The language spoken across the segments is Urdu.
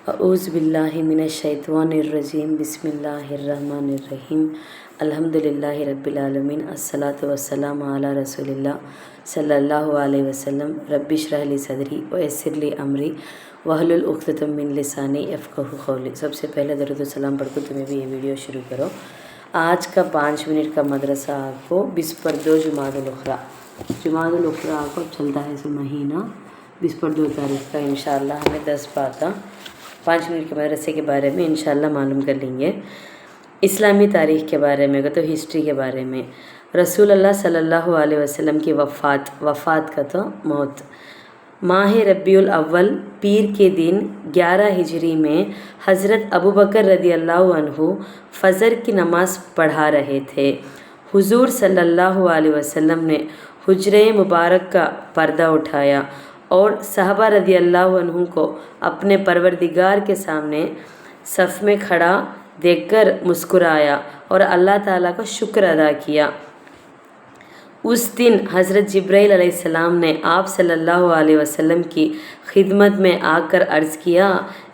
اعوذ باللہ من الشیطان الرجیم بسم اللہ الرحمن الرحیم الحمدللہ رب العالمین الصلاۃ والسلام علی رسول اللہ صلی اللہ علیہ وسلم رب اشرح لی صدری ویسر لی امری واحلل عقدۃ من لسانی یفقہوا قولی۔ سب سے پہلے درود و سلام پڑھ کر تمہیں بھی یہ ویڈیو شروع کرو۔ آج کا 5 منٹ کا مدرسہ آپ کو 22 جمادی الاخری کو چلتا ہے مہینہ 22 تاریخ کا انشاءاللہ ہمیں 10 باتیں 5 منٹ کے مدرسے کے بارے میں انشاءاللہ معلوم کر لیں گے۔ اسلامی تاریخ کے بارے میں تو ہسٹری کے بارے میں رسول اللہ صلی اللہ علیہ وسلم کی وفات کا تو موت۔ ماہ ربیع الاول پیر کے دن 11 ہجری میں حضرت ابوبکر رضی اللہ عنہ فجر کی نماز پڑھا رہے تھے۔ حضور صلی اللہ علیہ وسلم نے حجرہ مبارک کا پردہ اٹھایا اور صحابہ رضی اللہ عنہ کو اپنے پروردگار کے سامنے صف میں کھڑا دیکھ کر مسکرایا اور اللہ تعالیٰ کا شکر ادا کیا۔ اس دن حضرت جبرائیل علیہ السلام نے آپ صلی اللہ علیہ وسلم کی خدمت میں آ کر عرض کیا،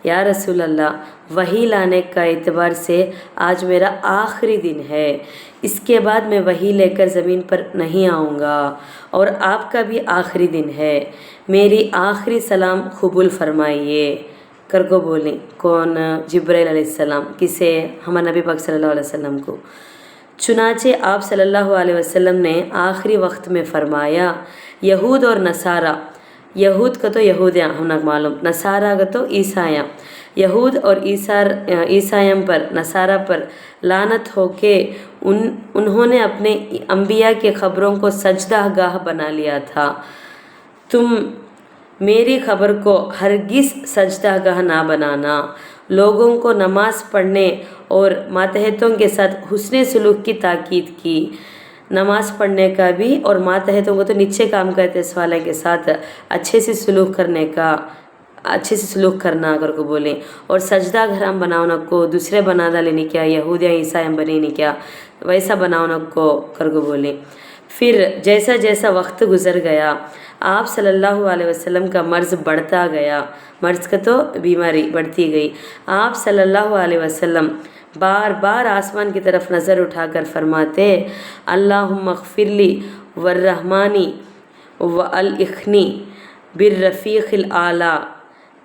یا رسول اللہ، وحی لانے کا اعتبار سے آج میرا آخری دن ہے، اس کے بعد میں وحی لے کر زمین پر نہیں آؤں گا اور آپ کا بھی آخری دن ہے، میری آخری سلام قبول فرمائیے۔ کر کو بولیں کون؟ جبرائیل علیہ السلام۔ کسے؟ ہمارے نبی پاک صلی اللہ علیہ وسلم کو۔ چنانچہ آپ صلی اللہ علیہ وسلم نے آخری وقت میں فرمایا، یہود اور نصارہ، یہود کا تو یہودیاں ہمیں معلوم، نصارہ کا تو عیسائیاں، یہود اور عیسائیوں پر، نصارہ پر لعنت ہو کے انہوں نے اپنے انبیاء کے قبروں کو سجدہ گاہ بنا لیا تھا۔ تم میری قبر کو ہرگز سجدہ گاہ نہ بنانا۔ لوگوں کو نماز پڑھنے اور ماتحتوں کے ساتھ حسن سلوک کی تاکید کی۔ نماز پڑھنے کا بھی اور ماتحتوں کو تو نیچے کام کرتے اس والے کے ساتھ اچھے سے سلوک کرنا کر کو بولیں، اور سجدہ گھر ہم بناؤنا کو دوسرے بنا ڈالے نہیں کیا، یہودیاں عیسائی بنے نہیں کیا، ویسا بناؤنا کو کر کو بولیں۔ پھر جیسا جیسا وقت گزر گیا آپ صلی اللہ علیہ وسلم کا مرض بڑھتا گیا، مرض کا تو بیماری بڑھتی گئی۔ آپ صلی اللہ علیہ وسلم بار بار آسمان کی طرف نظر اٹھا کر فرماتے، اللہم اغفر لی والرحمانی والإخنی بالرفیق العالی،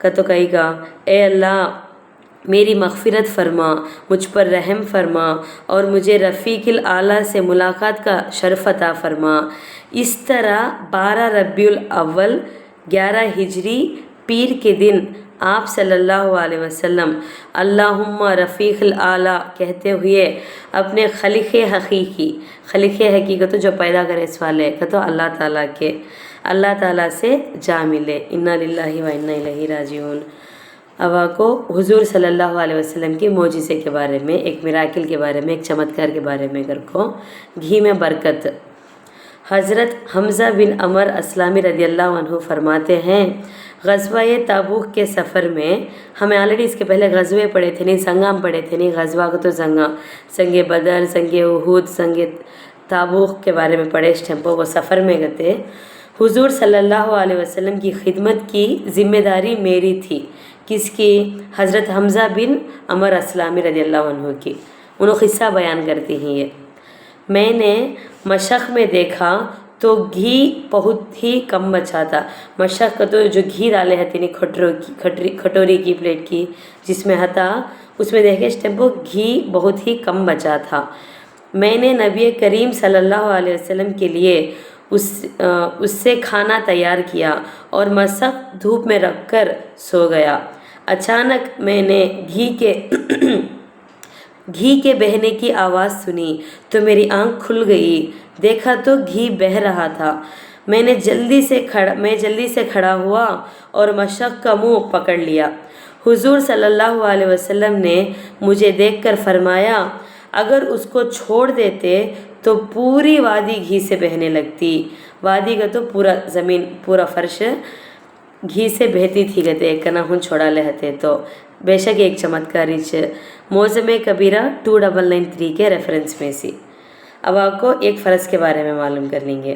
کا تو کہے گا، اے اللہ میری مغفرت فرما، مجھ پر رحم فرما اور مجھے رفیق الاعلیٰ سے ملاقات کا شرف عطا فرما۔ اس طرح 12 ربیع الاول 11 ہجری پیر کے دن آپ صلی اللہ علیہ وسلم اللہم رفیق الاعلیٰ کہتے ہوئے اپنے خالق حقیقی کو تو جو پیدا کرے اس والے کا تو اللہ تعالیٰ سے جا ملے۔ انا للہ و انا الیہ راجعون۔ اب آپ کو حضور صلی اللہ علیہ وسلم کی معجزے کے بارے میں، ایک میراکل کے بارے میں، ایک چمتکار کے بارے میں کر کو گھی میں برکت۔ حضرت حمزہ بن عمر اسلامی رضی اللہ عنہ فرماتے ہیں، غزوہ تابوک کے سفر میں ہمیں آلریڈی اس کے پہلے غزوے پڑھے تھے نہیں، سنگام پڑھے تھے نہیں، غزوہ کو تو سنگ بدر، سنگ احد، سنگ تابوک کے بارے میں پڑھے، اس ٹیمپو وہ سفر میں گئے۔ حضور صلی اللہ علیہ وسلم کی خدمت کی ذمہ داری میری تھی۔ کس کی؟ حضرت حمزہ بن عمر اسلامی رضی اللہ عنہ کی۔ انہوں قصہ بیان کرتی ہیں یہ، میں نے مشق میں دیکھا تو گھی بہت ہی کم بچا تھا۔ مشق کا تو جو گھی ڈالے ہوتے نہیں، کھٹوری کی پلیٹ کی جس میں ہتا، اس میں دیکھے اس ٹیمپو گھی بہت ہی کم بچا تھا۔ میں نے نبی کریم صلی اللہ علیہ وسلم کے لیے اس سے کھانا تیار کیا اور مشق دھوپ میں رکھ کر سو گیا۔ اچانک میں نے گھی کے بہنے کی آواز سنی تو میری آنکھ کھل گئی، دیکھا تو گھی بہہ رہا تھا۔ میں جلدی سے کھڑا ہوا اور مشق کا منہ پکڑ لیا۔ حضور صلی اللہ علیہ وسلم نے مجھے دیکھ کر فرمایا، اگر اس کو چھوڑ دیتے تو پوری وادی گھی سے بہنے لگتی۔ وادی کا تو پورا زمین، پورا فرش گھی سے بہتی تھی گتے، ایک کنا ہن چھوڑا لہتے تو بے شک ایک چمتکاری موسم کبیرہ 2993 کے ریفرنس میں سی۔ اب آپ کو ایک فرض کے بارے میں معلوم کر لیں گے۔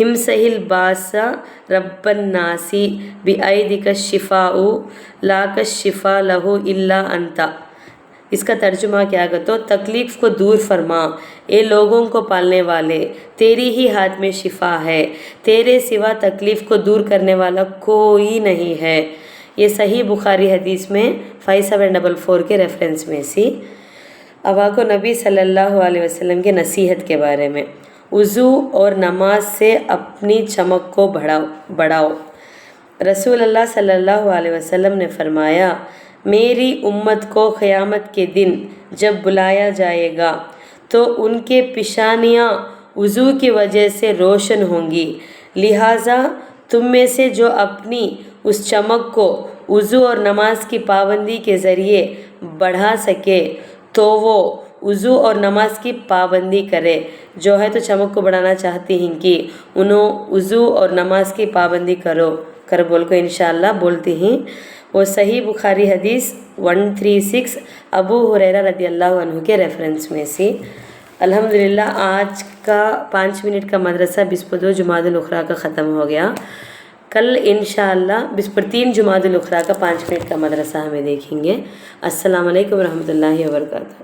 ہمسہل باسا رب الناسی بعیدک الشفاء لا کشفا لہ الا انت۔ اس کا ترجمہ کیا کہ تو تکلیف کو دور فرما اے لوگوں کو پالنے والے، تیری ہی ہاتھ میں شفا ہے، تیرے سوا تکلیف کو دور کرنے والا کوئی نہیں ہے۔ یہ صحیح بخاری حدیث میں 5744 کے ریفرنس میں سی۔ اب آ کو نبی صلی اللہ علیہ وسلم کے نصیحت کے بارے میں، وضو اور نماز سے اپنی چمک کو بڑھاؤ۔ رسول اللہ صلی اللہ علیہ وسلم نے فرمایا، میری امت کو قیامت کے دن جب بلایا جائے گا تو ان کے پیشانیاں وضو کی وجہ سے روشن ہوں گی، لہٰذا تم میں سے جو اپنی اس چمک کو وضو اور نماز کی پابندی کے ذریعے بڑھا سکے تو وہ وضو اور نماز کی پابندی کرے۔ جو ہے تو چمک کو بڑھانا چاہتی ہیں کہ انہوں وضو اور نماز کی پابندی کر بول کو انشاءاللہ بولتی ہیں۔ وہ صحیح بخاری حدیث 136 ابو ہریرہ رضی اللہ عنہ کے ریفرنس میں سی۔ الحمدللہ آج کا 5 منٹ کا مدرسہ بسپر 2 جمادی الاخری کا ختم ہو گیا۔ کل انشاءاللہ بسپر 3 جمادی الاخری کا 5 منٹ کا مدرسہ ہمیں دیکھیں گے۔ السلام علیکم ورحمۃ اللہ وبرکاتہ۔